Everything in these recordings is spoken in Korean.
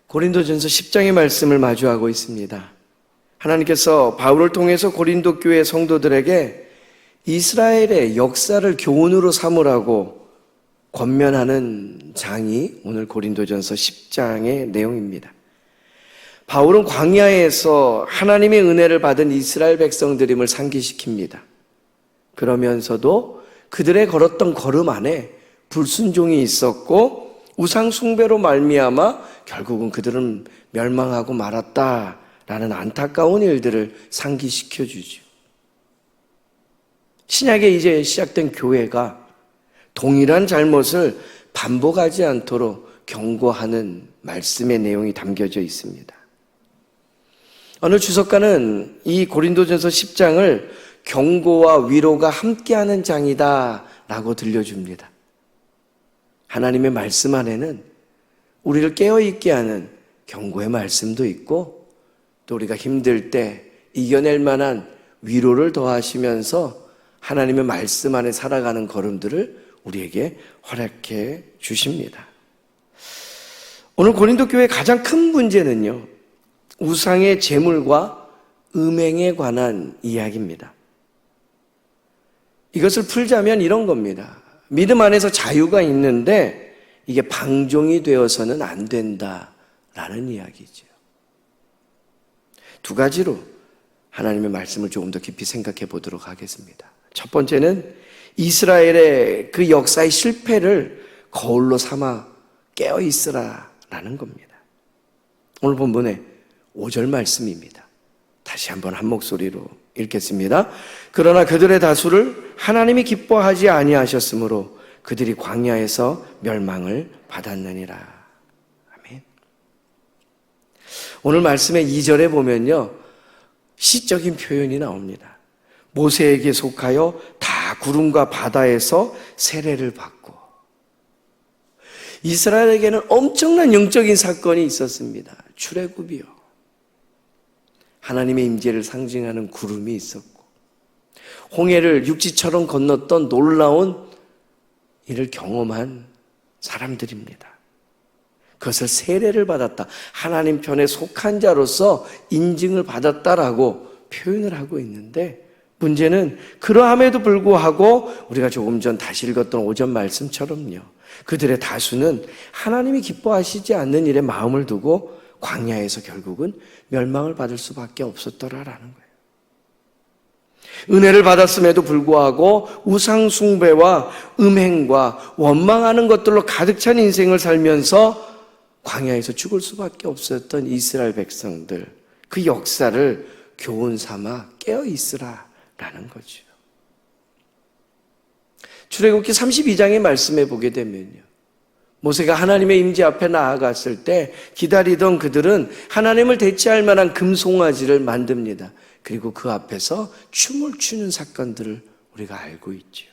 고린도전서 10장의 말씀을 마주하고 있습니다. 하나님께서 바울을 통해서 고린도 교회 성도들에게 이스라엘의 역사를 교훈으로 삼으라고 권면하는 장이 오늘 고린도전서 10장의 내용입니다. 바울은 광야에서 하나님의 은혜를 받은 이스라엘 백성들임을 상기시킵니다. 그러면서도 그들의 걸었던 걸음 안에 불순종이 있었고 우상 숭배로 말미암아 결국은 그들은 멸망하고 말았다라는 안타까운 일들을 상기시켜 주죠. 신약에 이제 시작된 교회가 동일한 잘못을 반복하지 않도록 경고하는 말씀의 내용이 담겨져 있습니다. 어느 주석가는 이 고린도전서 10장을 경고와 위로가 함께하는 장이다 라고 들려줍니다. 하나님의 말씀 안에는 우리를 깨어있게 하는 경고의 말씀도 있고 또 우리가 힘들 때 이겨낼 만한 위로를 더하시면서 하나님의 말씀 안에 살아가는 걸음들을 우리에게 허락해 주십니다. 오늘 고린도 교회의 가장 큰 문제는요, 우상의 제물과 음행에 관한 이야기입니다. 이것을 풀자면 이런 겁니다. 믿음 안에서 자유가 있는데 이게 방종이 되어서는 안 된다라는 이야기죠. 두 가지로 하나님의 말씀을 조금 더 깊이 생각해 보도록 하겠습니다. 첫 번째는 이스라엘의 그 역사의 실패를 거울로 삼아 깨어 있으라라는 겁니다. 오늘 본문의 5절 말씀입니다. 다시 한번 한 목소리로 읽겠습니다. 그러나 그들의 다수를 하나님이 기뻐하지 아니하셨으므로 그들이 광야에서 멸망을 받았느니라. 아멘. 오늘 말씀의 2절에 보면요, 시적인 표현이 나옵니다. 모세에게 속하여 다 구름과 바다에서 세례를 받고, 이스라엘에게는 엄청난 영적인 사건이 있었습니다. 출애굽이요. 하나님의 임재를 상징하는 구름이 있었고, 홍해를 육지처럼 건넜던 놀라운 일을 경험한 사람들입니다. 그것을 세례를 받았다, 하나님 편에 속한 자로서 인증을 받았다라고 표현을 하고 있는데, 문제는 그러함에도 불구하고 우리가 조금 전 다시 읽었던 5절 말씀처럼요, 그들의 다수는 하나님이 기뻐하시지 않는 일에 마음을 두고 광야에서 결국은 멸망을 받을 수밖에 없었더라라는 거예요. 은혜를 받았음에도 불구하고 우상 숭배와 음행과 원망하는 것들로 가득 찬 인생을 살면서 광야에서 죽을 수밖에 없었던 이스라엘 백성들, 그 역사를 교훈 삼아 깨어 있으라라는 거죠. 출애굽기 32장의 말씀에 보게 되면요, 모세가 하나님의 임재 앞에 나아갔을 때 기다리던 그들은 하나님을 대체할 만한 금송아지를 만듭니다. 그리고 그 앞에서 춤을 추는 사건들을 우리가 알고 있지요.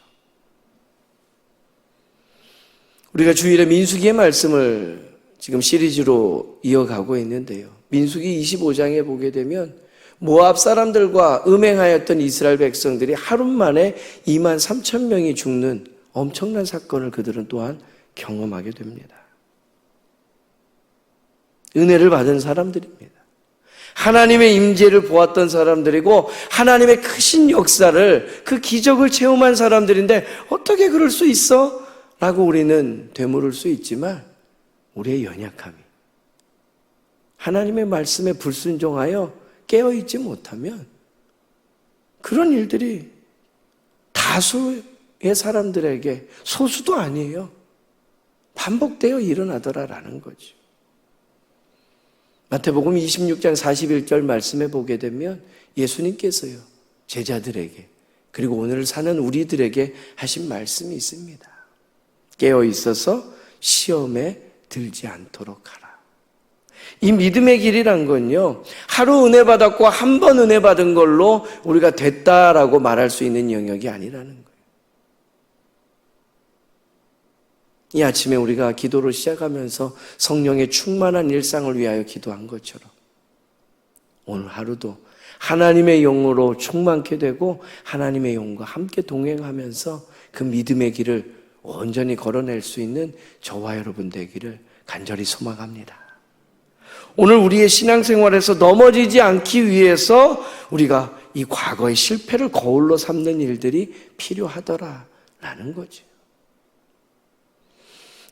우리가 주일에 민수기의 말씀을 지금 시리즈로 이어가고 있는데요, 민수기 25장에 보게 되면 모압 사람들과 음행하였던 이스라엘 백성들이 하루 만에 2만 3천 명이 죽는 엄청난 사건을 그들은 또한 경험하게 됩니다. 은혜를 받은 사람들입니다. 하나님의 임재를 보았던 사람들이고 하나님의 크신 역사를, 그 기적을 체험한 사람들인데 어떻게 그럴 수 있어? 라고 우리는 되물을 수 있지만, 우리의 연약함이, 하나님의 말씀에 불순종하여 깨어있지 못하면 그런 일들이 다수의 사람들에게, 소수도 아니에요, 반복되어 일어나더라라는 거죠. 마태복음 26장 41절 말씀에 보게 되면 예수님께서요, 제자들에게, 그리고 오늘 사는 우리들에게 하신 말씀이 있습니다. 깨어 있어서 시험에 들지 않도록 하라. 이 믿음의 길이란 건요, 하루 은혜 받았고 한 번 은혜 받은 걸로 우리가 됐다라고 말할 수 있는 영역이 아니라는 거예요. 이 아침에 우리가 기도를 시작하면서 성령의 충만한 일상을 위하여 기도한 것처럼 오늘 하루도 하나님의 영으로 충만케 되고 하나님의 영과 함께 동행하면서 그 믿음의 길을 온전히 걸어낼 수 있는 저와 여러분 되기를 간절히 소망합니다. 오늘 우리의 신앙생활에서 넘어지지 않기 위해서 우리가 이 과거의 실패를 거울로 삼는 일들이 필요하더라라는 거죠.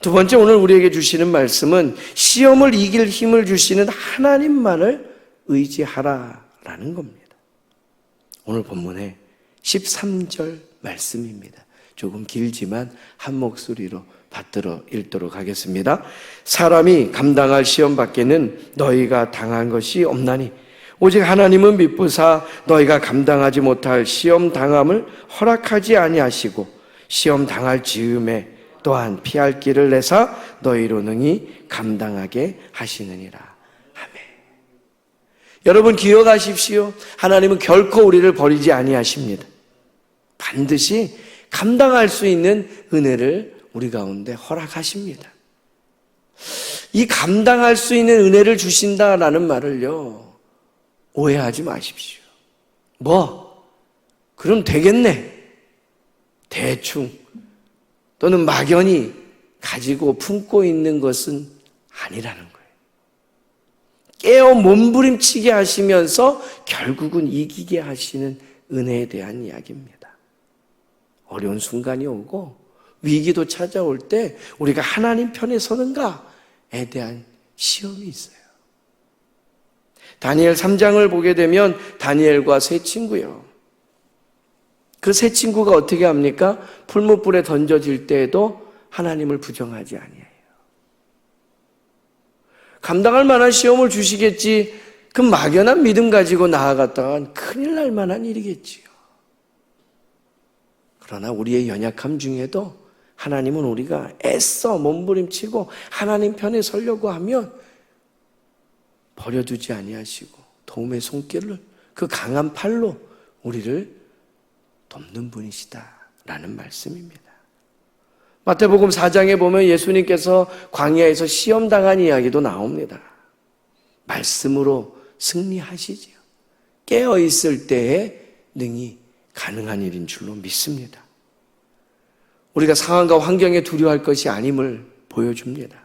두 번째, 오늘 우리에게 주시는 말씀은 시험을 이길 힘을 주시는 하나님만을 의지하라라는 겁니다. 오늘 본문의 13절 말씀입니다. 조금 길지만 한 목소리로 받들어 읽도록 하겠습니다. 사람이 감당할 시험 밖에는 너희가 당한 것이 없나니 오직 하나님은 미쁘사 너희가 감당하지 못할 시험 당함을 허락하지 아니하시고 시험 당할 즈음에 또한 피할 길을 내사 너희로 능히 감당하게 하시느니라. 아멘. 여러분 기억하십시오. 하나님은 결코 우리를 버리지 아니하십니다. 반드시 감당할 수 있는 은혜를 우리 가운데 허락하십니다. 이 감당할 수 있는 은혜를 주신다라는 말을요, 오해하지 마십시오. 그럼 되겠네. 대충 또는 막연히 가지고 품고 있는 것은 아니라는 거예요. 깨어 몸부림치게 하시면서 결국은 이기게 하시는 은혜에 대한 이야기입니다. 어려운 순간이 오고 위기도 찾아올 때 우리가 하나님 편에 서는가에 대한 시험이 있어요. 다니엘 3장을 보게 되면 다니엘과 세 친구요. 그 세 친구가 어떻게 합니까? 풀무불에 던져질 때에도 하나님을 부정하지 아니해요. 감당할 만한 시험을 주시겠지, 그 막연한 믿음 가지고 나아갔다간 큰일 날 만한 일이겠지요. 그러나 우리의 연약함 중에도 하나님은 우리가 애써 몸부림치고 하나님 편에 서려고 하면 버려두지 아니하시고 도움의 손길을 그 강한 팔로 우리를 돕는 분이시다라는 말씀입니다. 마태복음 4장에 보면 예수님께서 광야에서 시험당한 이야기도 나옵니다. 말씀으로 승리하시지요. 깨어있을 때에 능히 가능한 일인 줄로 믿습니다. 우리가 상황과 환경에 두려워할 것이 아님을 보여줍니다.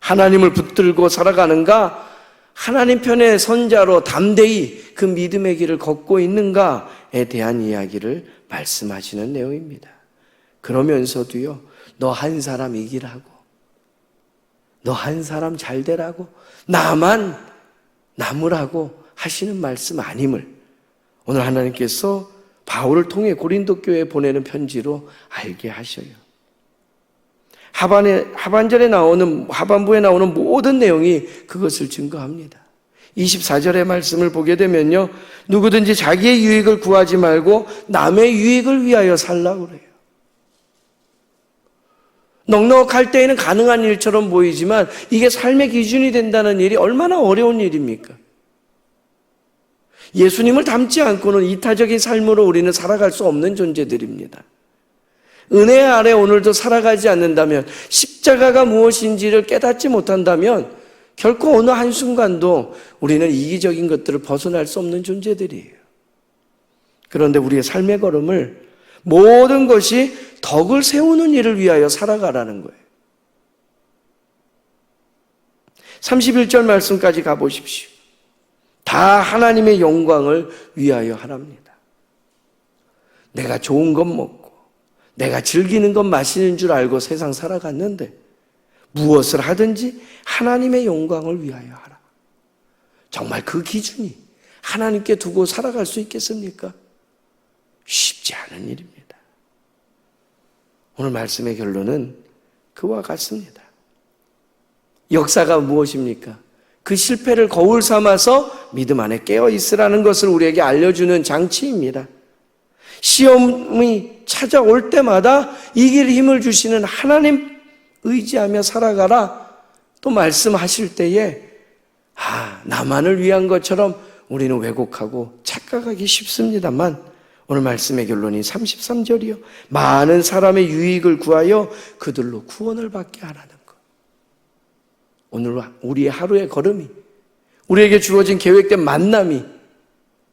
하나님을 붙들고 살아가는가, 하나님 편의 선자로 담대히 그 믿음의 길을 걷고 있는가에 대한 이야기를 말씀하시는 내용입니다. 그러면서도요, 너 한 사람 이기라고, 너 한 사람 잘 되라고, 나만 남으라고 하시는 말씀 아님을 오늘 하나님께서 바울을 통해 고린도 교회에 보내는 편지로 알게 하셔요. 하반부에 나오는 모든 내용이 그것을 증거합니다. 24절의 말씀을 보게 되면요, 누구든지 자기의 유익을 구하지 말고 남의 유익을 위하여 살라고 그래요. 넉넉할 때에는 가능한 일처럼 보이지만 이게 삶의 기준이 된다는 일이 얼마나 어려운 일입니까? 예수님을 닮지 않고는 이타적인 삶으로 우리는 살아갈 수 없는 존재들입니다. 은혜 아래 오늘도 살아가지 않는다면, 십자가가 무엇인지를 깨닫지 못한다면 결코 어느 한순간도 우리는 이기적인 것들을 벗어날 수 없는 존재들이에요. 그런데 우리의 삶의 걸음을 모든 것이 덕을 세우는 일을 위하여 살아가라는 거예요. 31절 말씀까지 가보십시오. 다 하나님의 영광을 위하여 하랍니다. 내가 좋은 것 먹고 내가 즐기는 것 마시는 줄 알고 세상 살아갔는데 무엇을 하든지 하나님의 영광을 위하여 하라. 정말 그 기준이 하나님께 두고 살아갈 수 있겠습니까? 쉽지 않은 일입니다. 오늘 말씀의 결론은 그와 같습니다. 역사가 무엇입니까? 그 실패를 거울 삼아서 믿음 안에 깨어 있으라는 것을 우리에게 알려주는 장치입니다. 시험이 찾아올 때마다 이길 힘을 주시는 하나님 의지하며 살아가라 또 말씀하실 때에 나만을 위한 것처럼 우리는 왜곡하고 착각하기 쉽습니다만 오늘 말씀의 결론이 33절이요. 많은 사람의 유익을 구하여 그들로 구원을 받게 하라는 것. 오늘 우리의 하루의 걸음이, 우리에게 주어진 계획된 만남이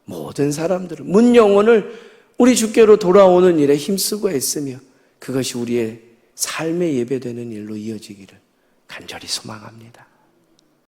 모든 사람들을, 문 영혼을 우리 주께로 돌아오는 일에 힘쓰고 애쓰며 그것이 우리의 삶의 예배되는 일로 이어지기를 간절히 소망합니다.